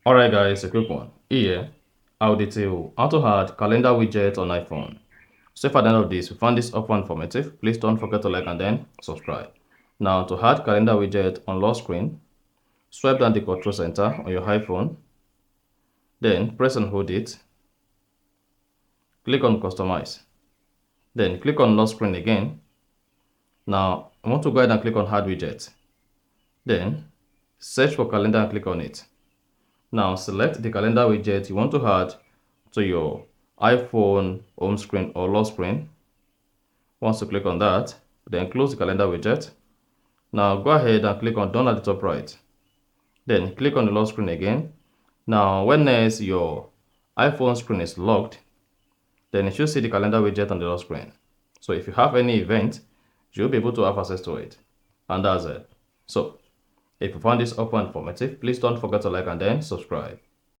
Alright guys, a quick one. Here, I'll detail how to add calendar widget on iPhone. So if at the end of this you found this offer informative, please don't forget to like and then subscribe. Now to add calendar widget on lock screen, swipe down the control center on your iPhone, then press and hold it, click on customize, then click on lock screen again. Now I want to go ahead and click on add widget, then search for calendar and click on it. Now select the calendar widget you want to add to your iPhone home screen or lock screen. Once you click on that, then close the calendar widget. Now go ahead and click on done at the top right. Then click on the lock screen again. Now when next your iPhone screen is locked, then you should see the calendar widget on the lock screen. So if you have any event, you'll be able to have access to it. And that's it. So if you found this offer informative, please don't forget to like and then subscribe.